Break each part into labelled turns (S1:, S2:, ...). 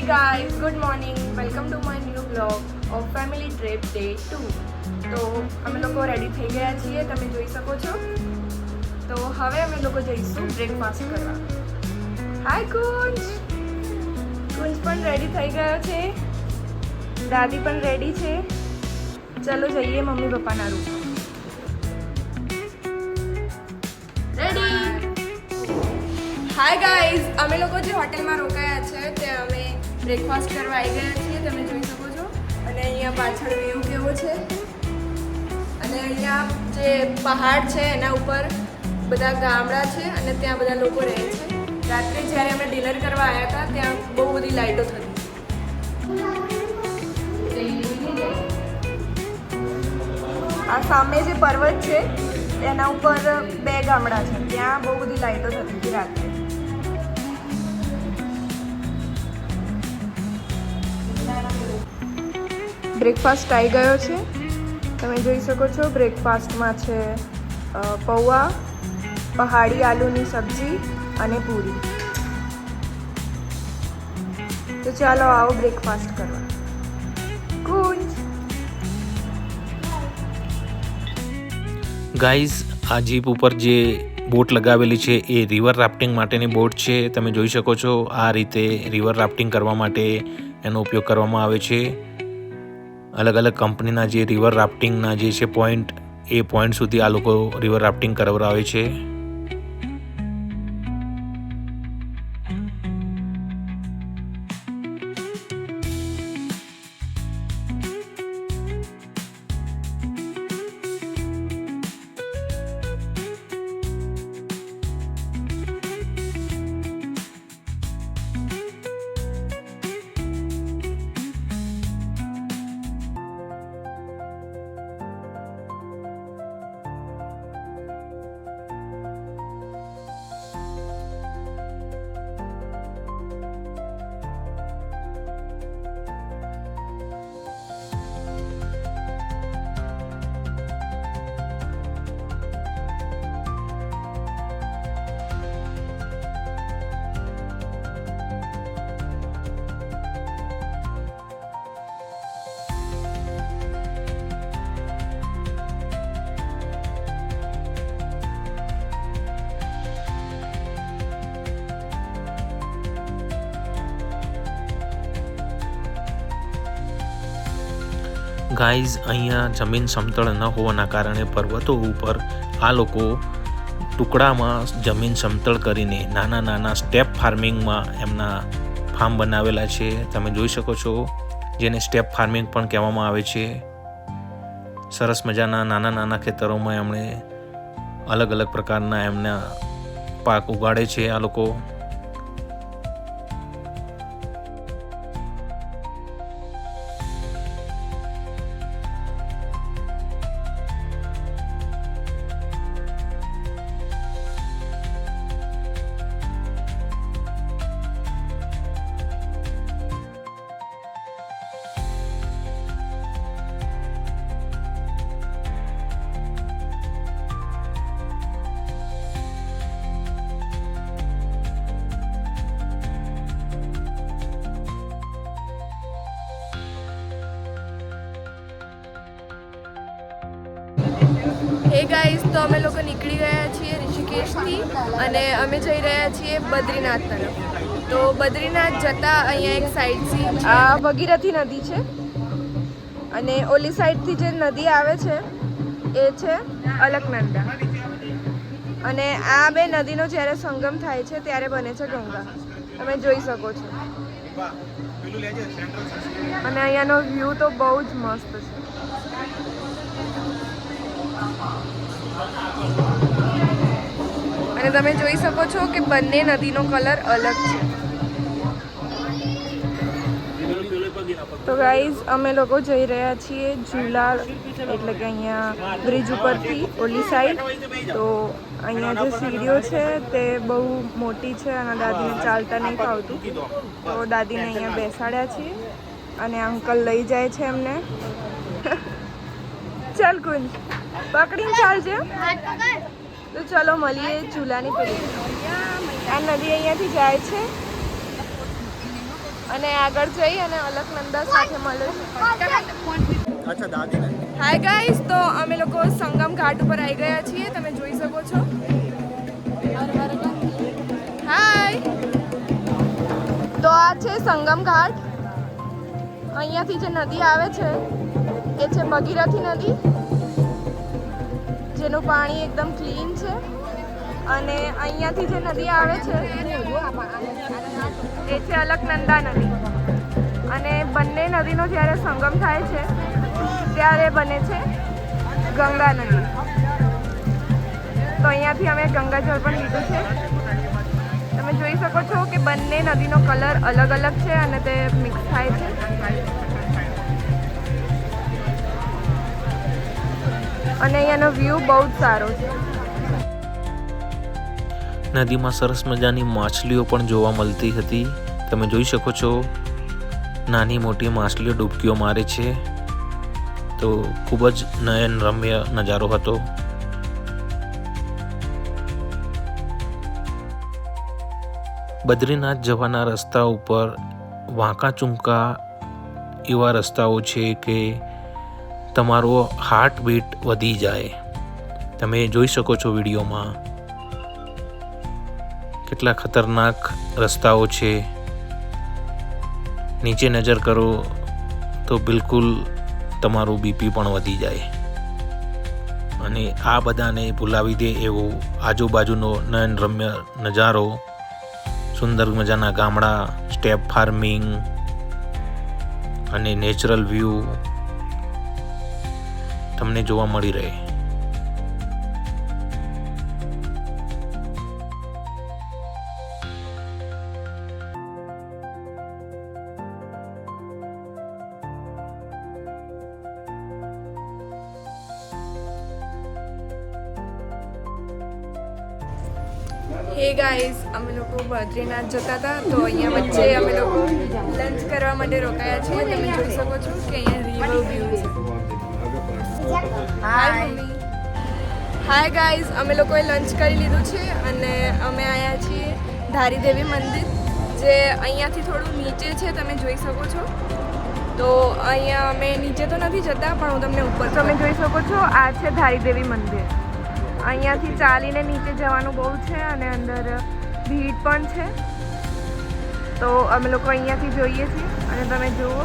S1: guys, good morning. Welcome to my new vlog of family trip day 2. તો અમે લોકો ready થઈ ગયા છીએ, તમે જોઈ શકો છો. તો હવે અમે લોકો જઈશું બ્રેકફાસ્ટ કરવા. હાય કુંજ પણ રેડી થઈ ગયો છે, દાદી પણ રેડી છે. ચલો જઈએ મમ્મી પપ્પાના રૂમ. રેડી. હાય ગાઈઝ, અમે લોકો જે હોટેલમાં રોકાયા છે ત્યાં અમે બ્રેકફાસ્ટ કરવા આવી ગયા છીએ, તમે જોઈ શકો છો. અને અહીંયા પાછળ વ્યૂ કેવો છે, અને અહીંયા જે પહાડ છે એના ઉપર બધા ગામડા છે અને ત્યાં બધા લોકો રહે છે. રાત્રે જ્યારે અમે ડિનર કરવા આવ્યા હતા ત્યાં બહુ બધી લાઇટો થતી. આ સામે જે પર્વત છે એના ઉપર 2 ગામડા છે, ત્યાં બહુ બધી લાઇટો થતી હતી રાત્રે. બ્રેકફાસ્ટ આવી ગયો છે, તમે જોઈ શકો છો. બ્રેકફાસ્ટમાં છે પૌવા, પહાડી આલુની સબ્જી અને પૂરી. તો ચાલો આવો બ્રેકફાસ્ટ કરવા. કુંજ
S2: ગાઈઝ, આ જીપ ઉપર જે બોટ લગાવેલી છે એ રિવર રાફ્ટિંગ માટેની બોટ છે. તમે જોઈ શકો છો આ રીતે રિવર રાફ્ટિંગ કરવા માટે એનો ઉપયોગ કરવામાં આવે છે. અલગ અલગ કંપનીના જે રિવર રાફ્ટિંગના જે છે પોઈન્ટ, એ પોઈન્ટ સુધી આ લોકો રિવર રાફ્ટિંગ કરાવડાવે છે. ગાઈઝ, અહીંયા જમીન સમતળ ન હોવાના કારણે પર્વતો ઉપર આ લોકો ટુકડામાં જમીન સમતળ કરીને નાના નાના સ્ટેપ ફાર્મિંગમાં એમના ફાર્મ બનાવેલા છે. તમે જોઈ શકો છો, જેને સ્ટેપ ફાર્મિંગ પણ કહેવામાં આવે છે. સરસ મજાના નાના નાના ખેતરોમાં એમણે અલગ અલગ પ્રકારના એમના પાક ઉગાડે છે આ લોકો.
S1: હે ગાઈઝ, તો અમે લોકો નીકળી ગયા છીએ ઋષિકેશથી અને અમે જઈ રહ્યા છીએ બદ્રીનાથ તરફ. તો બદ્રીનાથ જતાં અહીંયા એક સાઈડથી આ ભગીરથી નદી છે અને ઓલી સાઈડથી જે નદી આવે છે એ છે અલકનંદા. અને આ 2 નદીનો જ્યારે સંગમ થાય છે ત્યારે બને છે ગંગા. તમે જોઈ શકો છો. અને અહીંયાનો વ્યૂ તો બહુ જ મસ્ત છે. અને તમે જોઈ શકો છો કે બંને નદીનો કલર અલગ છે. તો ગાઈઝ, અમે લોકો જઈ રહ્યા છીએ ઝૂલા, એટલે કે અહીંયા બ્રિજ ઉપરથી ઓલી સાઈડ. તો અહીંયા જે સીડીઓ છે તે બહુ મોટી છે અને દાદીને ચાલતા નહીં ફાવતું, તો દાદીને અહીંયા બેસાડ્યા છીએ અને અંકલ લઈ જાય છે એમને. ચાલ કુંજ, પકડીને ચાલજે. તો ચલો મળીએ ઝૂલાની પેલી. આ નદી અહીંયાથી જાય છે અને આગળ જઈ અને અલકનંદા સાથે મળીશું.
S3: અચ્છા દાદી નહીં.
S1: હાય ગાઈસ, તો અમે લોકો સંગમ ઘાટ ઉપર આવી ગયા છીએ, તમે જોઈ શકો છો. હાય, તો આ છે સંગમ ઘાટ. અહીંયાથી જે નદી આવે છે એ છે ભગીરથી નદી, જેનું પાણી એકદમ ક્લીન છે. અને અહીંયાથી જે નદી આવે છે એ છે અલકનંદા નદી. અને બંને નદીનો જ્યારે સંગમ થાય છે ત્યારે બને છે ગંગા નદી. તો અહીંયાથી અમે ગંગાજળ પણ લીધું છે. તમે જોઈ શકો છો કે બંને નદીનો કલર અલગ અલગ છે અને તે મિક્સ થાય છે. અને અહીંયાનો વ્યૂ બહુ જ સારો છે.
S2: નદીમાં સરસ મજાની માછલીઓ પણ જોવા મળતી હતી. તમે જોઈ શકો છો નાની મોટી માછલીઓ ડૂબકીઓ મારે છે. તો ખૂબ જ નયનરમ્ય નજારો હતો. બદ્રીનાથ જવાના રસ્તા ઉપર વાંકા ચૂંકા એવા રસ્તાઓ છે કે તમારો હાર્ટબીટ વધી જાય. તમે જોઈ શકો છો વિડીયોમાં કેટલા ખતરનાક રસ્તાઓ છે. નીચે નજર કરો તો બિલકુલ તમારું બીપી પણ વધી જાય. અને આ બધાને ભૂલાવી દે એવો આજુબાજુનો નયનરમ્ય નજારો, સુંદર મજાના ગામડા, સ્ટેપ ફાર્મિંગ અને નેચરલ વ્યૂ તમને જોવા મળી રહે.
S1: હે ગાઈઝ, અમે લોકો બદ્રીનાથ જતા હતા, તો અહીંયા વચ્ચે અમે લોકો લંચ કરવા માટે રોકાયા છીએ. તમે જોઈ શકો છો કે અહીંયા રિવર વ્યૂ છે. Hi mummy. હાય ગાઈઝ, અમે લોકોએ લંચ કરી લીધું છે અને અમે આવ્યા છીએ ધારી દેવી મંદિર, જે અહીંયાથી થોડું નીચે છે. તમે જોઈ શકો છો. તો અહીંયા અમે નીચે તો નથી જતા, પણ હું તમને ઉપર, તમે જોઈ શકો છો આ છે ધારી દેવી મંદિર. અહીંયાથી ચાલીને નીચે જવાનું બહુ છે અને અંદર ભીડ પણ છે. તો અમે લોકો અહીંયાથી જોઈએ છીએ અને તમે જુઓ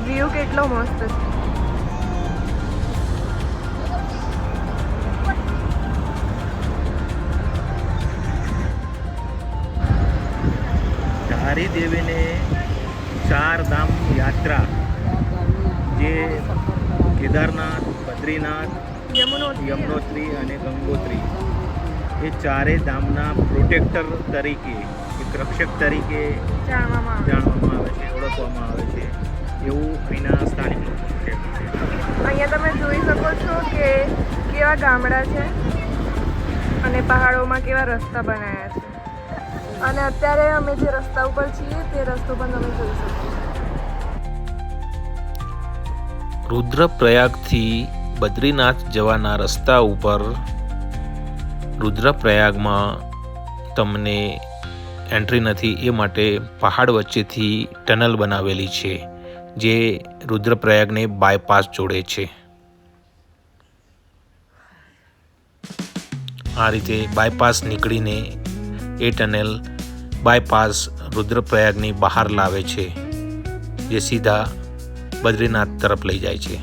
S1: વ્યૂ કેટલો મસ્ત છે.
S2: ધારી દેવીને 4 ધામ યાત્રા, જે કેદારનાથ, બદ્રીનાથ, યમનોત્રી અને ગંગોત્રી, એ ચારેય ધામના પ્રોટેક્ટર તરીકે, એક રક્ષક તરીકે જાણવામાં આવે છે, ઓળખવામાં આવે છે, એવું અહીંના સ્થાનિક લોકો કહેવું છે.
S1: અહીંયા તમે જોઈ શકો છો કે કેવા ગામડા છે અને પહાડોમાં કેવા રસ્તા બનાવ્યા છે. અને અત્યારે અમે જે રસ્તા ઉપર છીએ તે રસ્તો પણ તમે જોઈ શકો છો.
S2: રુદ્રપ્રયાગથી બદ્રીનાથ જવાના રસ્તા ઉપર રુદ્રપ્રયાગમાં તમને એન્ટ્રી નથી, એ માટે પહાડ વચ્ચેથી ટનલ બનાવેલી છે જે રુદ્રપ્રયાગને બાયપાસ જોડે છે. આ રીતે બાયપાસ નીકળીને એ ટનલ બાયપાસ રુદ્રપ્રયાગની બહાર લાવે છે, જે સીધા બદ્રીનાથ તરફ લઈ જાય છે.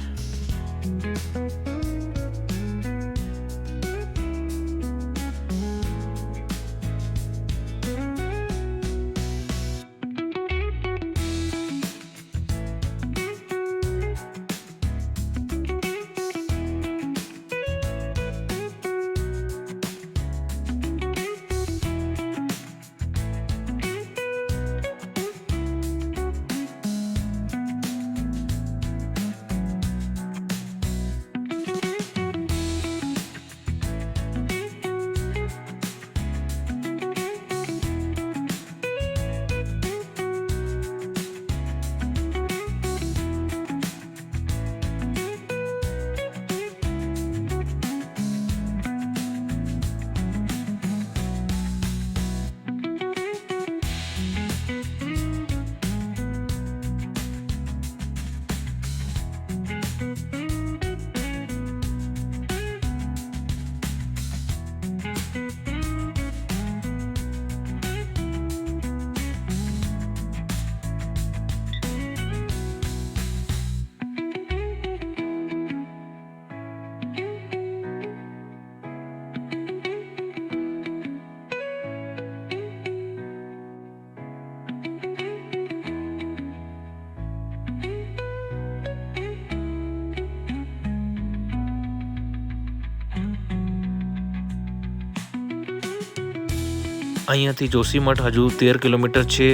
S2: અહીંયાથી જોશીમઠ હજુ 13 કિલોમીટર છે.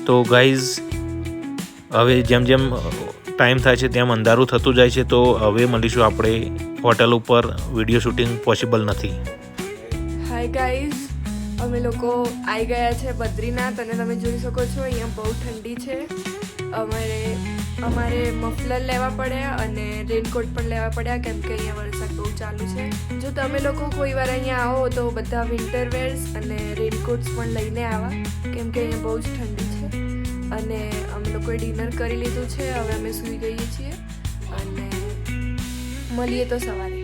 S2: તો ગાઈઝ હવે જેમ જેમ ટાઈમ થાય છે તેમ અંધારું થતું જાય છે. તો હવે મળીશું આપણે હોટલ ઉપર. વિડીયો શૂટિંગ પોસિબલ નથી.
S1: હાય ગાઈઝ, અમે લોકો આવી ગયા છે બદ્રીનાથ અને તમે જોઈ શકો છો અહીંયા બહુ ઠંડી છે. અમારે મફલર લેવા પડ્યા અને રેનકોટ પણ લેવા પડ્યા કેમ કે અહીંયા વરસાદ બહુ ચાલુ છે. જો તમે લોકો કોઈ વાર અહીંયા આવો તો બધા વિન્ટર વેર્સ અને રેનકોટ્સ પણ લઈને આવા કેમ કે અહીંયા બહુ જ ઠંડી છે. અને અમે લોકોએ ડિનર કરી લીધું છે. હવે અમે સૂઈ ગઈએ છીએ અને મળીએ તો સવારે.